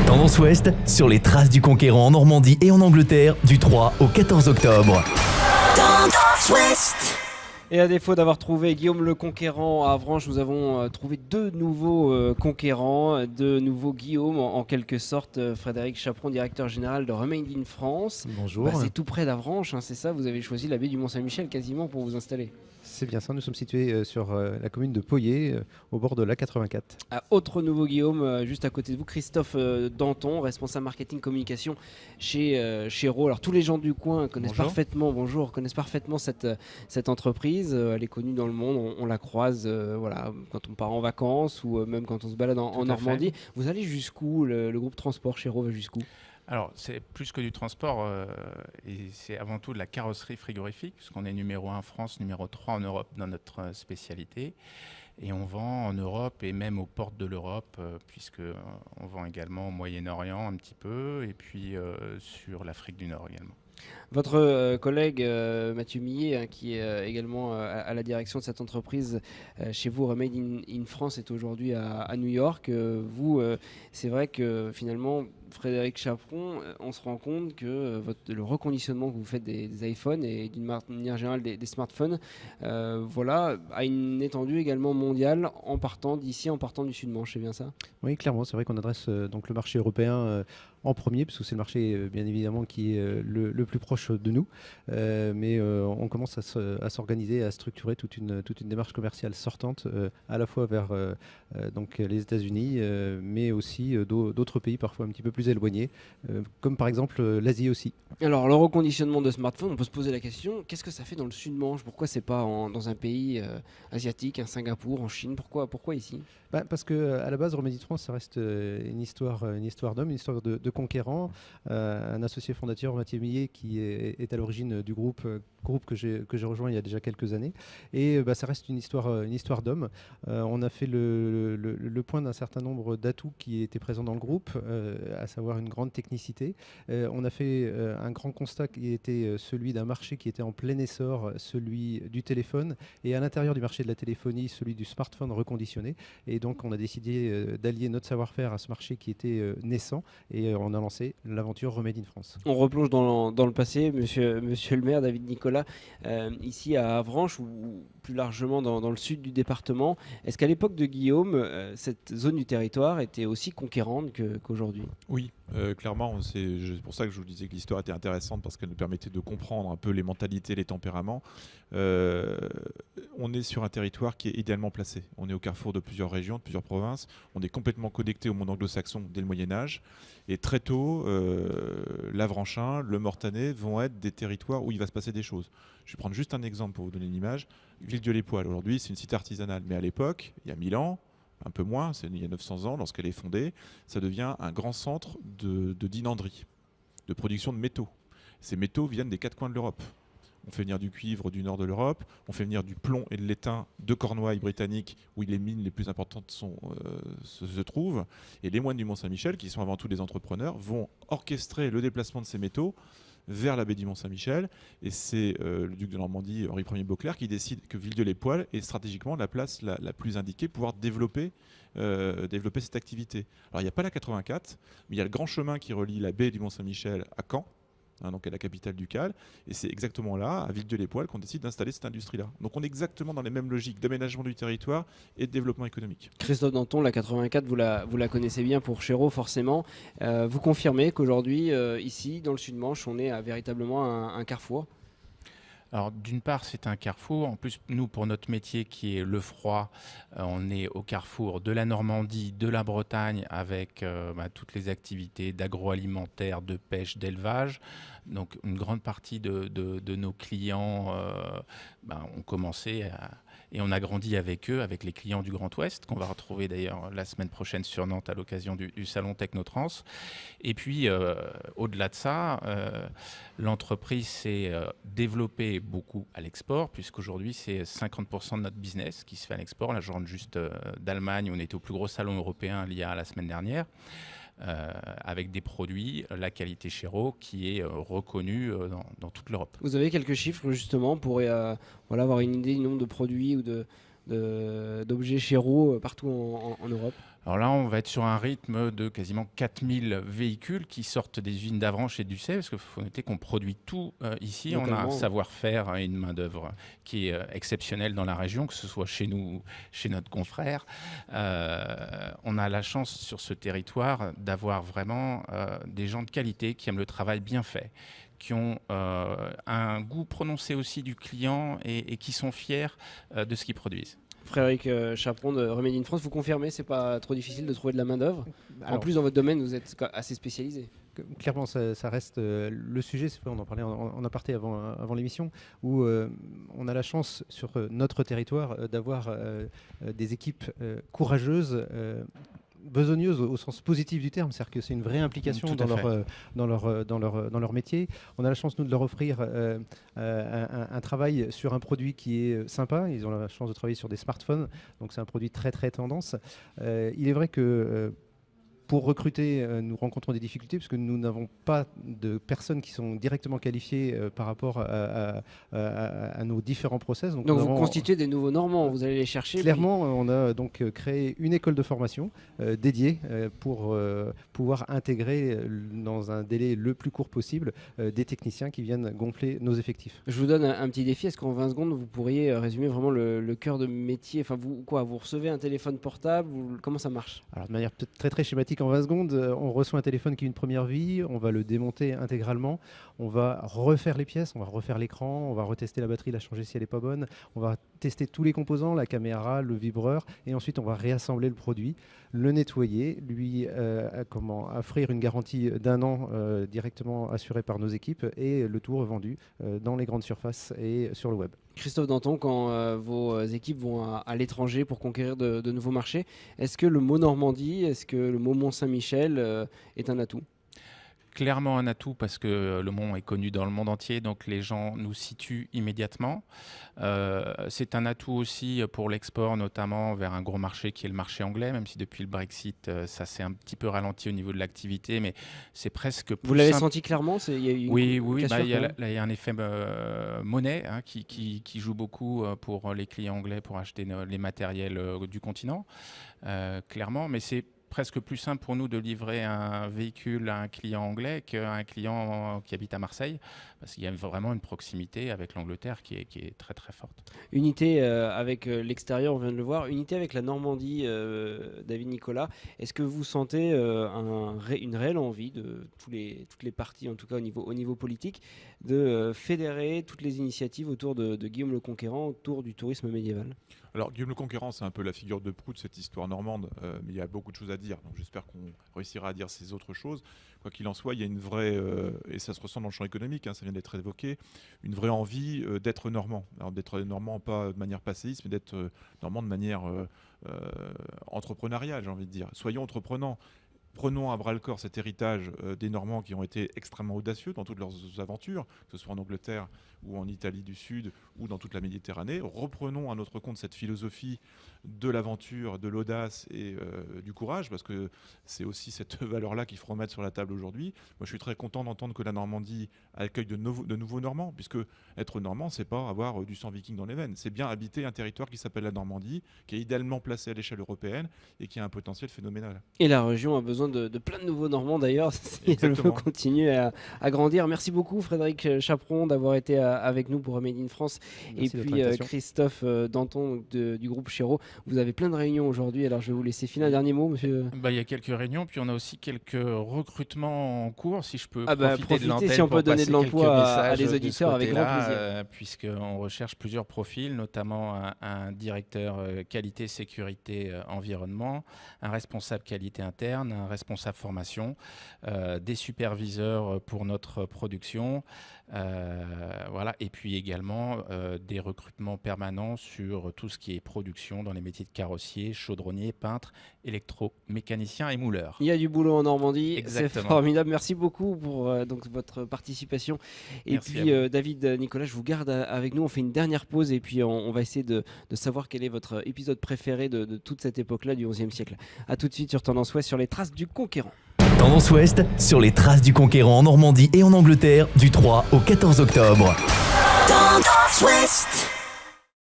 Tendance Ouest sur les traces du conquérant en Normandie et en Angleterre du 3 au 14 octobre. Tendance Ouest. Et à défaut d'avoir trouvé Guillaume le Conquérant à Avranches, nous avons trouvé deux nouveaux conquérants, deux nouveaux Guillaume en quelque sorte. Frédéric Chaperon, directeur général de Remain in France. Bonjour. C'est tout près d'Avranches, c'est ça, vous avez choisi la baie du Mont-Saint-Michel quasiment pour vous installer. C'est bien ça, nous sommes situés sur la commune de Poyet, au bord de l'A84. Autre nouveau Guillaume, juste à côté de vous, Christophe Danton, responsable marketing communication chez Chéreau. Alors tous les gens du coin connaissent parfaitement cette entreprise. Elle est connue dans le monde, on la croise quand on part en vacances ou même quand on se balade en Normandie. Vous allez jusqu'où, le groupe Transport Chéreau va jusqu'où ? Alors, c'est plus que du transport, et c'est avant tout de la carrosserie frigorifique, puisqu'on est numéro 1 en France, numéro 3 en Europe dans notre spécialité. Et on vend en Europe et même aux portes de l'Europe, puisqu'on vend également au Moyen-Orient un petit peu, et puis sur l'Afrique du Nord également. Votre collègue Mathieu Millet, qui est également à la direction de cette entreprise chez vous, Remain in France, est aujourd'hui à New York. C'est vrai que finalement, Frédéric Chaperon, on se rend compte que le reconditionnement que vous faites des iPhones et d'une manière générale des smartphones a une étendue également mondiale en partant d'ici, en partant du Sud-Manche, c'est bien ça ? Oui, clairement, c'est vrai qu'on adresse donc le marché européen en premier, parce que c'est le marché bien évidemment qui est le plus proche de nous, mais on commence à s'organiser, à structurer toute une démarche commerciale sortante à la fois vers donc les États-Unis, mais aussi d'autres pays parfois un petit peu plus éloignés, comme par exemple l'Asie aussi. Alors le reconditionnement de smartphones, on peut se poser la question, qu'est-ce que ça fait dans le Sud-Manche ? Pourquoi c'est pas dans un pays asiatique, un Singapour, en Chine ? Pourquoi ici ? Parce que à la base, Remain in France, ça reste une histoire d'homme, une histoire de conquérant. Un associé fondateur, Mathieu Millet, qui est à l'origine du groupe que j'ai rejoint il y a déjà quelques années. Et ça reste une histoire d'homme. On a fait le point d'un certain nombre d'atouts qui étaient présents dans le groupe, à savoir une grande technicité. On a fait un grand constat qui était celui d'un marché qui était en plein essor, celui du téléphone, et à l'intérieur du marché de la téléphonie, celui du smartphone reconditionné. Et donc, on a décidé d'allier notre savoir-faire à ce marché qui était naissant, et on a lancé l'aventure Remain in France. On replonge dans le passé, monsieur le maire David Nicolas, ici à Avranches ou plus largement dans le sud du département. Est-ce qu'à l'époque de Guillaume, cette zone du territoire était aussi conquérante qu'aujourd'hui ? Oui, clairement, c'est pour ça que je vous disais que l'histoire était intéressante, parce qu'elle nous permettait de comprendre un peu les mentalités, les tempéraments. On est sur un territoire qui est idéalement placé. On est au carrefour de plusieurs régions, de plusieurs provinces. On est complètement connecté au monde anglo-saxon dès le Moyen-Âge. Et très tôt, l'Avranchin, le Mortanais vont être des territoires où il va se passer des choses. Je vais prendre juste un exemple pour vous donner une image. Villedieu-les-Poêles, aujourd'hui, c'est une cité artisanale. Mais à l'époque, il y a 1000 ans, un peu moins, il y a 900 ans, lorsqu'elle est fondée, ça devient un grand centre de dinanderie, de production de métaux. Ces métaux viennent des quatre coins de l'Europe. On fait venir du cuivre du nord de l'Europe, on fait venir du plomb et de l'étain de Cornouailles britannique, où les mines les plus importantes se trouvent. Et les moines du Mont-Saint-Michel, qui sont avant tout des entrepreneurs, vont orchestrer le déplacement de ces métaux vers la baie du Mont-Saint-Michel. Et c'est le duc de Normandie, Henri Ier Beauclerc, qui décide que Villedieu-les-Poêles est stratégiquement la place la plus indiquée pour pouvoir développer cette activité. Alors il n'y a pas la 84, mais il y a le grand chemin qui relie la baie du Mont-Saint-Michel à Caen, donc à la capitale ducale, et c'est exactement là, à Villedieu-les-Poêles, qu'on décide d'installer cette industrie-là. Donc on est exactement dans les mêmes logiques d'aménagement du territoire et de développement économique. Christophe Danton, la 84, vous la connaissez bien pour Chéreau forcément. Vous confirmez qu'aujourd'hui, ici, dans le Sud-Manche, on est véritablement un carrefour ? Alors d'une part, c'est un carrefour. En plus, nous, pour notre métier qui est le froid, on est au carrefour de la Normandie, de la Bretagne, avec toutes les activités d'agroalimentaire, de pêche, d'élevage. Donc une grande partie de nos clients ont commencé et on a grandi avec eux, avec les clients du Grand Ouest, qu'on va retrouver d'ailleurs la semaine prochaine sur Nantes à l'occasion du salon Technotrans. Et puis, au-delà de ça, l'entreprise s'est développée beaucoup à l'export, puisqu'aujourd'hui, c'est 50% de notre business qui se fait à l'export. Là, je rentre juste d'Allemagne, on était au plus gros salon européen il y a la semaine dernière. Avec des produits, la qualité Chéreau qui est reconnue dans toute l'Europe. Vous avez quelques chiffres justement pour avoir une idée du nombre de produits ou d'objets Chéreau partout en Europe? Alors là, on va être sur un rythme de quasiment 4000 véhicules qui sortent des usines d'Avranches et d'Ussel, parce qu'il faut noter qu'on produit tout ici. On a un Localement. savoir-faire et une main-d'œuvre qui est exceptionnelle dans la région, que ce soit chez nous, chez notre confrère. On a la chance sur ce territoire d'avoir vraiment des gens de qualité qui aiment le travail bien fait, qui ont un goût prononcé aussi du client et qui sont fiers de ce qu'ils produisent. Frédéric Chaperon de Remedy in France, vous confirmez, c'est pas trop difficile de trouver de la main-d'œuvre? En Alors, plus, dans votre domaine, vous êtes assez spécialisé. clairement, ça reste le sujet. C'est vrai, on en parlait en aparté avant l'émission, où on a la chance sur notre territoire d'avoir des équipes courageuses. Besogneuses au sens positif du terme, c'est-à-dire que c'est une vraie implication Tout à dans leur métier. On a la chance, nous, de leur offrir un travail sur un produit qui est sympa. Ils ont la chance de travailler sur des smartphones, donc c'est un produit très très tendance. Il est vrai que pour recruter, nous rencontrons des difficultés parce que nous n'avons pas de personnes qui sont directement qualifiées par rapport à nos différents process. Donc nous vous avons- constituez des nouveaux Normands, vous allez les chercher. Clairement, on a donc créé une école de formation dédiée pour pouvoir intégrer dans un délai le plus court possible des techniciens qui viennent gonfler nos effectifs. Je vous donne un petit défi. Est-ce qu'en 20 secondes, vous pourriez résumer vraiment le cœur de métier? Enfin, vous recevez un téléphone portable? Comment ça marche? Alors de manière peut-être très très schématique, en 20 secondes, on reçoit un téléphone qui a une première vie, on va le démonter intégralement, on va refaire les pièces, on va refaire l'écran, on va retester la batterie, la changer si elle n'est pas bonne, on va tester tous les composants, la caméra, le vibreur, et ensuite on va réassembler le produit, le nettoyer, lui offrir une garantie d'1 an directement assurée par nos équipes, et le tout revendu dans les grandes surfaces et sur le web. Christophe Danton, quand vos équipes vont à l'étranger pour conquérir de nouveaux marchés, est-ce que le mot Normandie, est-ce que le mot Mont-Saint-Michel est un atout? Clairement un atout parce que le Mont est connu dans le monde entier, donc les gens nous situent immédiatement. C'est un atout aussi pour l'export, notamment vers un gros marché qui est le marché anglais, même si depuis le Brexit, ça s'est un petit peu ralenti au niveau de l'activité, mais c'est presque plus Vous l'avez simple. senti clairement? Il y a eu une Oui, cassure, il y a, quand même. là, il y a un effet monnaie qui joue beaucoup pour les clients anglais pour acheter les matériels du continent, clairement, mais c'est presque plus simple pour nous de livrer un véhicule à un client anglais qu'à un client qui habite à Marseille, parce qu'il y a vraiment une proximité avec l'Angleterre qui est très très forte. Unité avec l'extérieur, on vient de le voir. Unité avec la Normandie, David Nicolas. Est-ce que vous sentez une réelle envie de toutes les parties, en tout cas au niveau politique, de fédérer toutes les initiatives autour de Guillaume le Conquérant, autour du tourisme médiéval? Alors Guillaume le Conquérant, c'est un peu la figure de proue de cette histoire normande, mais il y a beaucoup de choses à dire, donc j'espère qu'on réussira à dire ces autres choses. Quoi qu'il en soit, il y a une vraie, et ça se ressent dans le champ économique, ça vient d'être évoqué, une vraie envie d'être normand. Alors d'être normand pas de manière passéiste, mais d'être normand de manière entrepreneuriale, j'ai envie de dire. Soyons entreprenants. Prenons à bras-le-corps cet héritage des Normands qui ont été extrêmement audacieux dans toutes leurs aventures, que ce soit en Angleterre ou en Italie du Sud ou dans toute la Méditerranée. Reprenons à notre compte cette philosophie de l'aventure, de l'audace et du courage, parce que c'est aussi cette valeur-là qu'il faut remettre sur la table aujourd'hui. Moi, je suis très content d'entendre que la Normandie accueille de nouveaux Normands, puisque être Normand, c'est pas avoir du sang viking dans les veines. C'est bien habiter un territoire qui s'appelle la Normandie, qui est idéalement placé à l'échelle européenne et qui a un potentiel phénoménal. Et la région a besoin de plein de nouveaux Normands d'ailleurs, si elle veut Exactement. continuer à grandir. Merci beaucoup Frédéric Chaperon d'avoir été avec nous pour Remedy in France. Merci de Et votre puis invitation. Christophe Danton du groupe Chéreau. Vous avez plein de réunions aujourd'hui, alors je vais vous laisser filer un dernier mot, monsieur. Il y a quelques réunions, puis on a aussi quelques recrutements en cours, si je peux Profitez, profiter de l'antenne si on peut pour donner de passer l'emploi quelques à messages des de ce auditeurs avec grand côté-là, plaisir. puisqu'on recherche plusieurs profils, notamment un directeur qualité, sécurité, environnement, un responsable qualité interne, un responsable formation, des superviseurs pour notre production, voilà, et puis également des recrutements permanents sur tout ce qui est production dans les métiers de carrossier, chaudronnier, peintre, électromécanicien et mouleur. Il y a du boulot en Normandie, c'est Exactement. formidable. Merci beaucoup pour donc, votre participation. Et Merci puis à vous. David, Nicolas, je vous garde avec nous. On fait une dernière pause et puis on va essayer de savoir quel est votre épisode préféré de toute cette époque-là du XIe siècle. A tout de suite sur Tendance Ouest, sur les traces du conquérant. Tendance Ouest sur les traces du conquérant en Normandie et en Angleterre du 3 au 14 octobre. Tendance Ouest.